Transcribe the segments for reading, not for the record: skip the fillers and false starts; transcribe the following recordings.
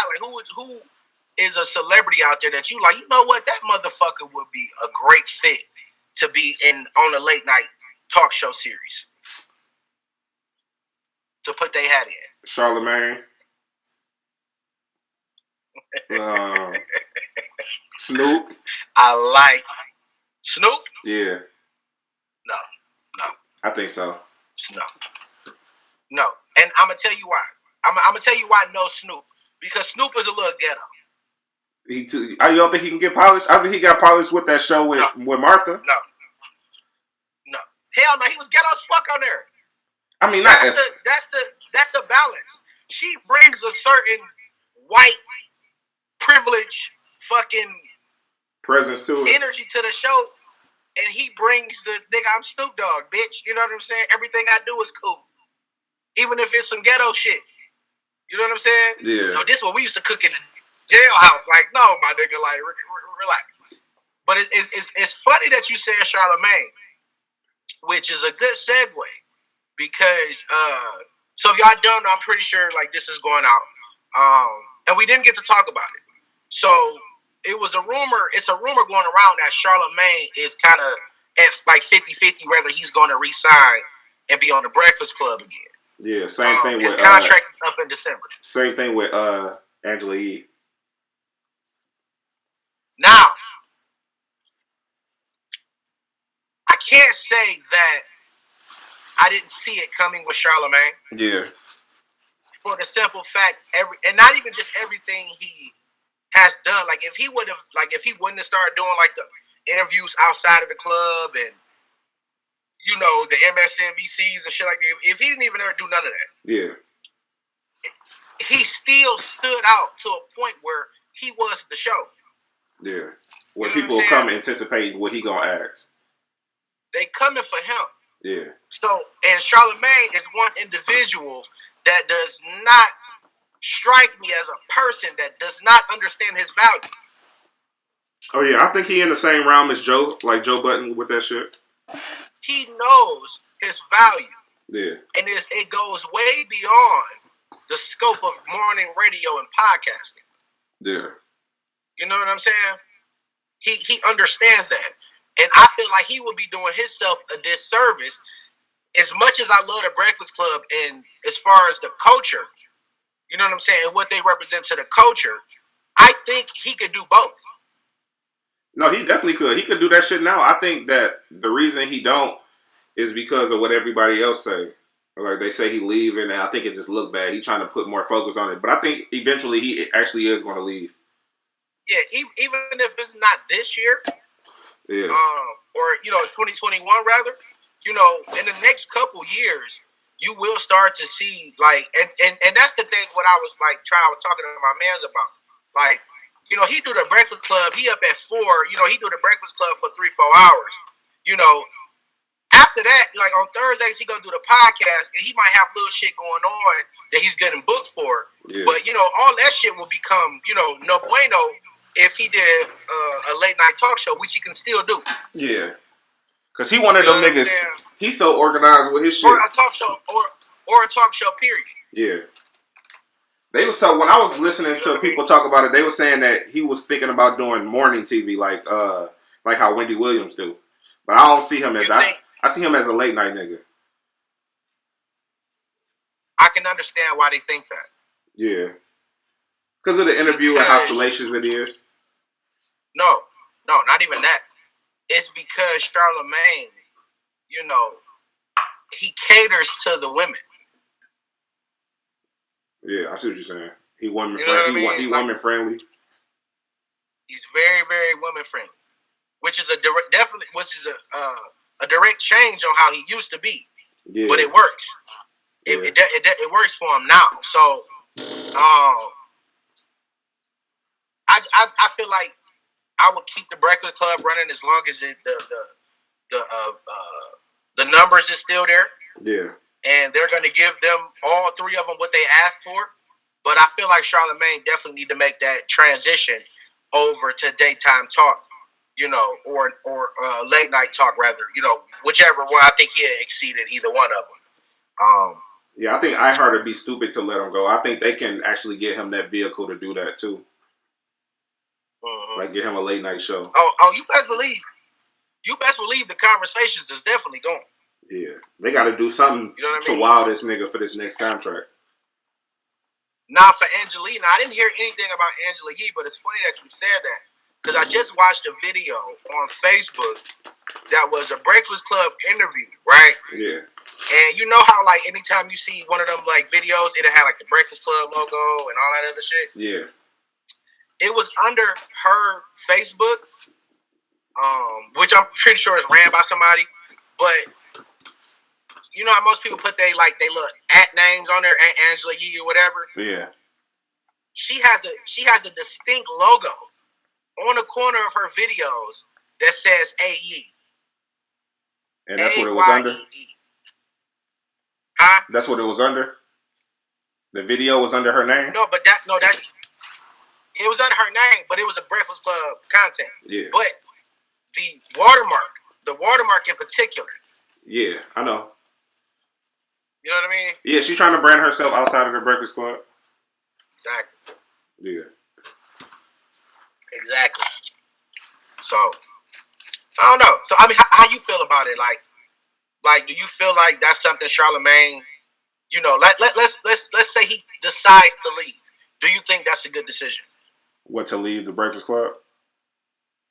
Like who is a celebrity out there that you like? You know what? That motherfucker would be a great fit to be on a late night talk show series. To put their hat in. Charlamagne. Snoop. I like Snoop. Yeah. No. I think so. No. And I'm gonna tell you why. I'm gonna tell you why. No Snoop, because Snoop is a little ghetto. You don't think he can get polished? I think he got polished with that show with Martha. No. Hell no. He was ghetto as fuck on there. I mean, that's the balance. She brings a certain white privilege fucking presence to it, energy to the show, and he brings the nigga. I'm Snoop Dogg, bitch. You know what I'm saying? Everything I do is cool, even if it's some ghetto shit. You know what I'm saying? Yeah. No, this is what we used to cook in the jailhouse. Like, no, my nigga, like relax. But it's funny that you said Charlamagne, which is a good segue. Because so if y'all don't know, I'm pretty sure like this is going out, and we didn't get to talk about it. So it was a rumor. It's a rumor going around that Charlamagne is kind of at like 50-50 whether he's going to resign and be on the Breakfast Club again. Yeah, same thing with his contract is up in December. Same thing with Angela Yee. Now, I can't say that I didn't see it coming with Charlamagne. Yeah. For the simple fact, and not even just everything he has done. Like if he wouldn't have started doing like the interviews outside of the club and the MSNBCs and shit like that. If he didn't even ever do none of that. Yeah. He still stood out to a point where he was the show. Yeah. Where people will come anticipating what he gonna ask. They coming for him. Yeah. So, and Charlamagne is one individual that does not strike me as a person that does not understand his value. Oh yeah, I think he in the same realm as Joe Budden with that shit. He knows his value. Yeah. And it goes way beyond the scope of morning radio and podcasting. Yeah. You know what I'm saying? He understands that. And I feel like he would be doing himself a disservice. As much as I love the Breakfast Club and as far as the culture, you know what I'm saying, and what they represent to the culture, I think he could do both. No, he definitely could. He could do that shit now. I think that the reason he don't is because of what everybody else say. Like they say he leaving, and I think it just looked bad. He trying to put more focus on it. But I think eventually he actually is going to leave. Yeah, even if it's not this year, yeah, or 2021 rather, in the next couple years, you will start to see like, and that's the thing. What I was like, I was talking to my mans about, like, he do the Breakfast Club. He up at 4. He do the Breakfast Club for 3-4 hours. After that, like on Thursdays, he gonna do the podcast, and he might have little shit going on that he's getting booked for. Yeah. But all that shit will become no bueno if he did a late night talk show, which he can still do. Yeah, because he one of them niggas. He's so organized with his shit. Or a talk show, or a talk show. Period. Yeah. They was so when I was listening to people talk about it, they were saying that he was thinking about doing morning TV, like how Wendy Williams do. But I don't see him as I see him as a late night nigga. I can understand why they think that. Yeah, because of the interview and how salacious it is. No, not even that. It's because Charlamagne, he caters to the women. Yeah, I see what you're saying. He woman friendly. He woman friendly. He's very, very woman friendly, which is a direct change on how he used to be. Yeah. But it works. Yeah. It works for him now. So, I feel like I would keep the Breakfast Club running as long as the numbers is still there. Yeah. And they're going to give them, all 3 of them, what they asked for. But I feel like Charlamagne definitely need to make that transition over to daytime talk, or late night talk rather, whichever one. I think he had exceeded either one of them. Yeah, I think iHeart would be stupid to let him go. I think they can actually get him that vehicle to do that too. Like get him a late night show. Oh, you best believe the conversations is definitely going. Yeah, they got to do something to wow this nigga for this next contract. Now for Angelina, I didn't hear anything about Angela Yee, but it's funny that you said that because I just watched a video on Facebook that was a Breakfast Club interview, right? Yeah. And you know how like anytime you see one of them like videos, it'll have like the Breakfast Club logo and all that other shit. Yeah. It was under her Facebook, which I'm pretty sure is ran by somebody, but you know how most people put they look at names on there, Angela Yee or whatever. Yeah. She has a distinct logo on the corner of her videos that says AE. And that's what it was under? Huh? That's what it was under? The video was under her name? No, but that it was under her name, but it was a Breakfast Club content. Yeah. But the watermark in particular. Yeah, I know. You know what I mean? Yeah, she's trying to brand herself outside of the Breakfast Club. Exactly. Yeah. Exactly. So, I don't know. So, I mean, how you feel about it? Like, do you feel like that's something Charlamagne, you know, let's say he decides to leave. Do you think that's a good decision? What, to leave the Breakfast Club?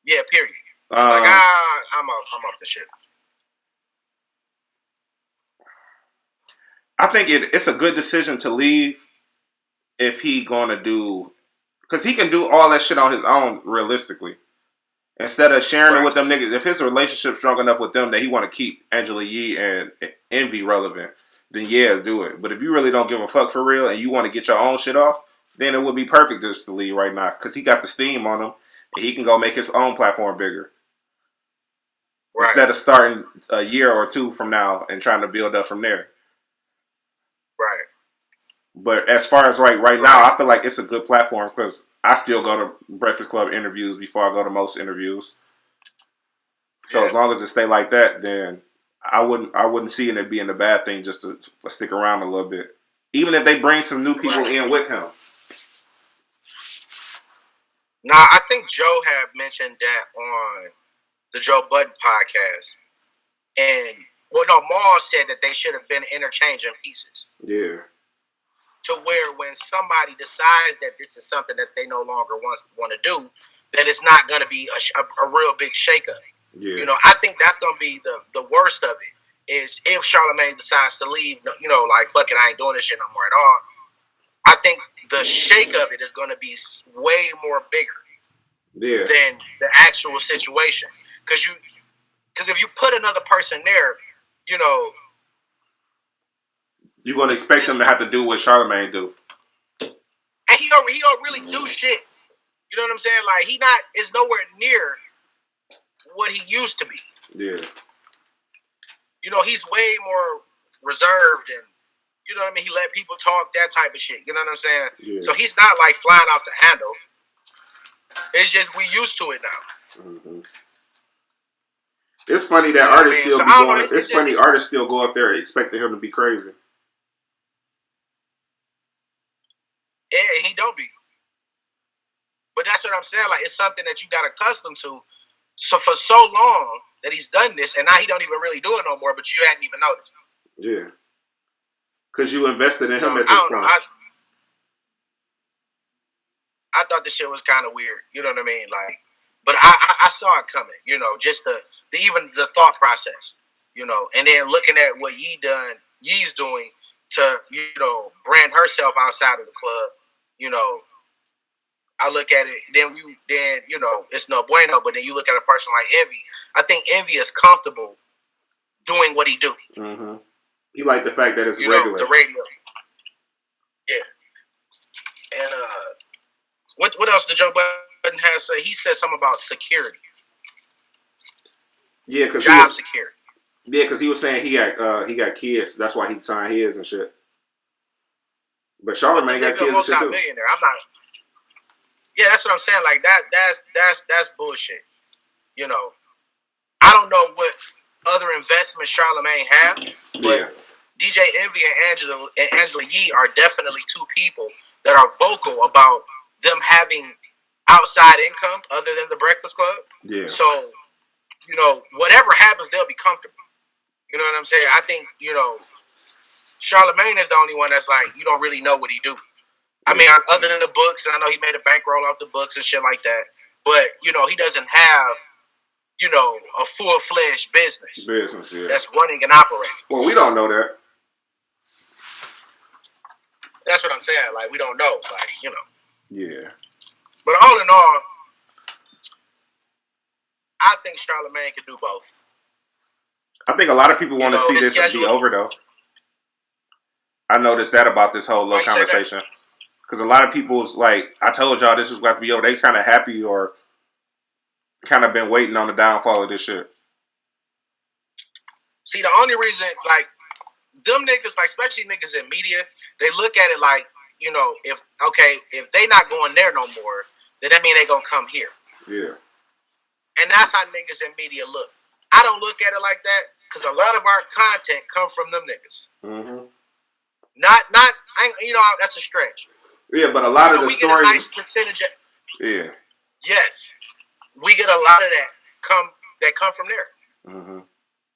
Yeah, period. I'm off the shit. I think it's a good decision to leave if he gonna do, because he can do all that shit on his own realistically. Instead of sharing it with them niggas, if his relationship's strong enough with them that he want to keep Angela Yee and Envy relevant, then yeah, do it. But if you really don't give a fuck for real and you want to get your own shit off, then it would be perfect just to leave right now because he got the steam on him and he can go make his own platform bigger. Right. Instead of starting a year or two from now and trying to build up from there. Right. But as far as right now, I feel like it's a good platform because I still go to Breakfast Club interviews before I go to most interviews. So as long as it stay like that, then I wouldn't see it being a bad thing just to stick around a little bit. Even if they bring some new people in with him. Now, I think Joe had mentioned that on the Joe Budden podcast. And, Maul said that they should have been interchanging pieces. Yeah. To where when somebody decides that this is something that they no longer want to do, that it's not going to be a real big shakeup. Yeah. You know, I think that's going to be the worst of it is if Charlamagne decides to leave, you know, like, fuck it, I ain't doing this shit no more at all. I think the shake of it is going to be way more bigger than the actual situation. Because if you put another person there, you know, you're going to expect them to have to do what Charlamagne do. And he don't really do shit. You know what I'm saying? Like, is nowhere near what he used to be. Yeah. You know, he's way more reserved and, you know what I mean? He let people talk, that type of shit. You know what I'm saying? Yeah. So he's not like flying off the handle. It's just we used to it now. Mm-hmm. It's funny that artists still be going. It's funny artists still go up there expecting him to be crazy. Yeah, he don't be. But that's what I'm saying. Like, it's something that you got accustomed to. So for so long that he's done this, and now he don't even really do it no more. But you hadn't even noticed. Yeah. Because you invested in him at this point. I thought this shit was kind of weird. You know what I mean? Like, but I saw it coming. You know, just even the thought process. You know, and then looking at what Yee's doing to, you know, brand herself outside of the club. You know, I look at it. Then you know, it's no bueno. But then you look at a person like Envy. I think Envy is comfortable doing what he do. Mm-hmm. You like the fact that it's regular. Know, the radio. Yeah. And what else did Joe Budden have to say? He said something about security. Yeah, because job security. Yeah, because he was saying he got kids. That's why he signed his and shit. But Charlamagne got kids and shit too. I'm not. Yeah, that's what I'm saying. Like that's bullshit. You know, I don't know what other investments Charlamagne have, but DJ Envy and Angela Yee are definitely two people that are vocal about them having outside income other than the Breakfast Club. Yeah. So, whatever happens, they'll be comfortable. You know what I'm saying? I think, Charlamagne is the only one that's like, you don't really know what he do. I mean, other than the books, and I know he made a bankroll off the books and shit like that. But, he doesn't have, a full-fledged business. Yeah. That's running and operating. Well, we don't know that. That's what I'm saying. Like, we don't know. Like, Yeah. But all in all, I think Charlamagne could do both. I think a lot of people want to see this be over, though. I noticed that about this whole little conversation. Because a lot of people's like, I told y'all this was about to be over. They kind of happy or kind of been waiting on the downfall of this shit. See, the only reason, like, them niggas, like, especially niggas in media, they look at it like, if they not going there no more, then that mean they gonna come here. Yeah. And that's how niggas in media look. I don't look at it like that because a lot of our content come from them niggas. Mm-hmm. That's a stretch. Yeah, but a lot of the we stories. Get a nice percentage. Yeah. Yes, we get a lot of that come from there. Mm-hmm.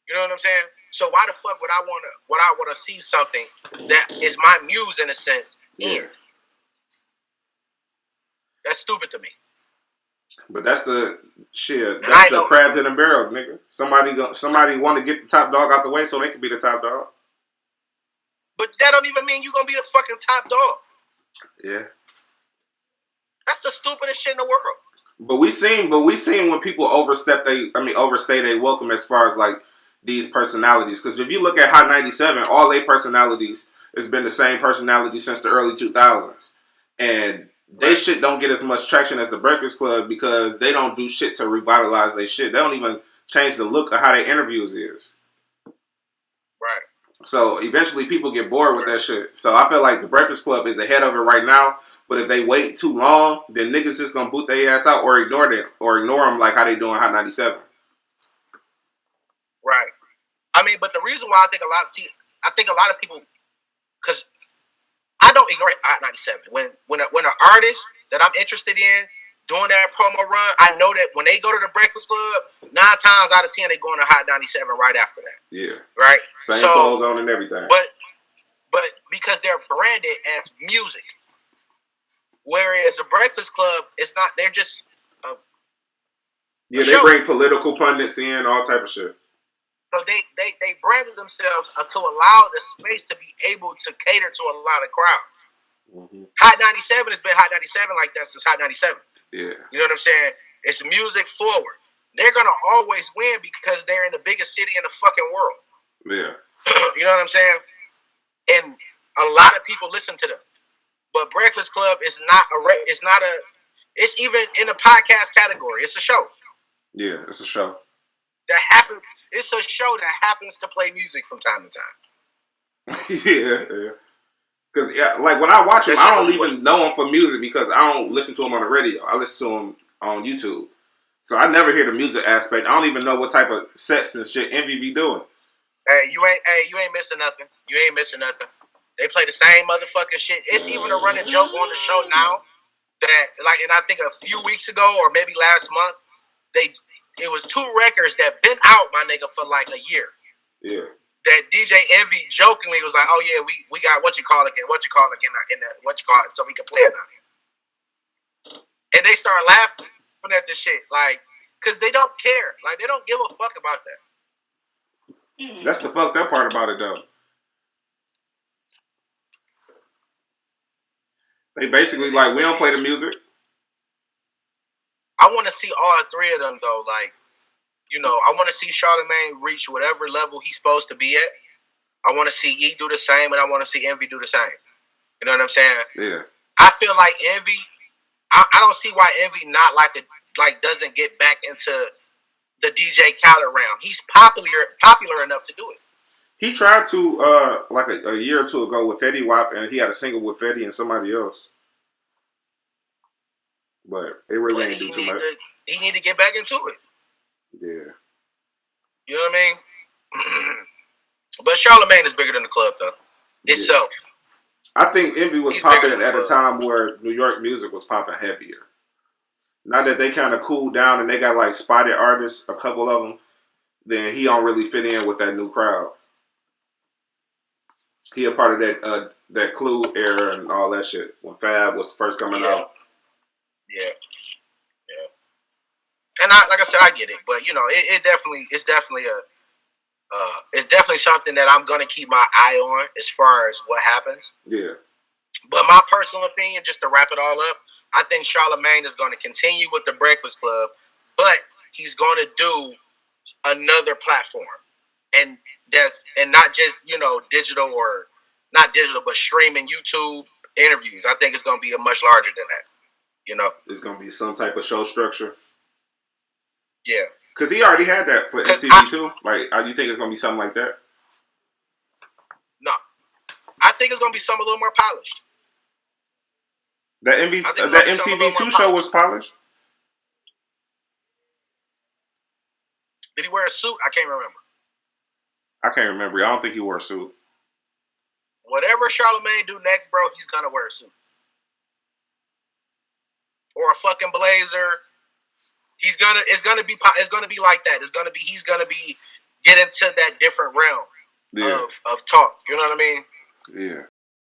You know what I'm saying? So why the fuck would I want to see something that is my muse in a sense? Yeah. That's stupid to me. But that's the shit. That's the crab in the barrel, nigga. Somebody want to get the top dog out the way so they can be the top dog. But that don't even mean you gonna be the fucking top dog. Yeah. That's the stupidest shit in the world. But we seen when people overstay their welcome as far as like these personalities. Because if you look at Hot 97, all their personalities has been the same personality since the early 2000s, and they shit don't get as much traction as the Breakfast Club because they don't do shit to revitalize their shit. They don't even change the look of how their interviews is. Right. So eventually people get bored with that shit. So I feel like the Breakfast Club is ahead of it right now. But if they wait too long, then niggas just gonna boot their ass out or ignore them like how they doing Hot 97. Right. I mean, but the reason why I think a lot of people, because I don't ignore Hot 97. When an artist that I'm interested in doing that promo run, I know that when they go to the Breakfast Club, 9 times out of 10 they going to Hot 97 right after that. Yeah. Right. Same clothes on and everything. But because they're branded as music, whereas the Breakfast Club, it's not. They're just. They bring political pundits in, all type of shit. So they branded themselves to allow the space to be able to cater to a lot of crowds. Mm-hmm. Hot 97 has been Hot 97 like that since Hot 97. Yeah. You know what I'm saying? It's music forward. They're going to always win because they're in the biggest city in the fucking world. Yeah. You know what I'm saying? And a lot of people listen to them. But Breakfast Club is it's even in the podcast category. It's a show. Yeah, it's a show. It's a show that happens to play music from time to time. Yeah. Because like when I watch him, I don't even know him for music because I don't listen to him on the radio. I listen to him on YouTube. So I never hear the music aspect. I don't even know what type of sets and shit Envy be doing. You ain't missing nothing. You ain't missing nothing. They play the same motherfucking shit. It's even a running joke on the show now that, like, and I think a few weeks ago or maybe last month, it was 2 records that been out, my nigga, for like a year. Yeah. That DJ Envy jokingly was like, "Oh yeah, we got what you call it, so we can play it now." And they start laughing at this shit, like, cause they don't care, like they don't give a fuck about that. That's the fucked up part about it, though. They basically like, we don't play the music. I want to see all 3 of them though, like. I want to see Charlamagne reach whatever level he's supposed to be at. I want to see Yee do the same, and I want to see Envy do the same. You know what I'm saying? Yeah. I feel like Envy. I don't see why Envy not doesn't get back into the DJ Khaled realm. He's popular enough to do it. He tried to like a year or 2 ago with Fetty Wap, and he had a single with Fetty and somebody else. But it really ain't do too much. He need to get back into it. Yeah. You know what I mean? But But Charlamagne is bigger than the club though itself. I think Envy was He's popping bigger than at the a club. time where New York music was popping heavier. Now that they kind of cooled down and they got like spotted artists, a couple of them, then he don't really fit in with that new crowd. He a part of that Clue era and all that shit when Fab was first coming out. Yeah. And like I said, I get it, but you know, it's definitely something that I'm gonna keep my eye on as far as what happens. Yeah. But my personal opinion, just to wrap it all up, I think Charlamagne is going to continue with the Breakfast Club, but he's going to do another platform, and not just digital or not digital, but streaming YouTube interviews. I think it's going to be a much larger than that. It's going to be some type of show structure. Yeah, because he already had that for MTV too. Like, you think it's going to be something like that? No, I think it's going to be something a little more polished. That MTV2 show was polished. Did he wear a suit? I can't remember. I don't think he wore a suit. Whatever Charlamagne do next, bro, he's gonna wear a suit or a fucking blazer. It's gonna be like that. He's gonna be get into that different realm of talk. You know what I mean? Yeah.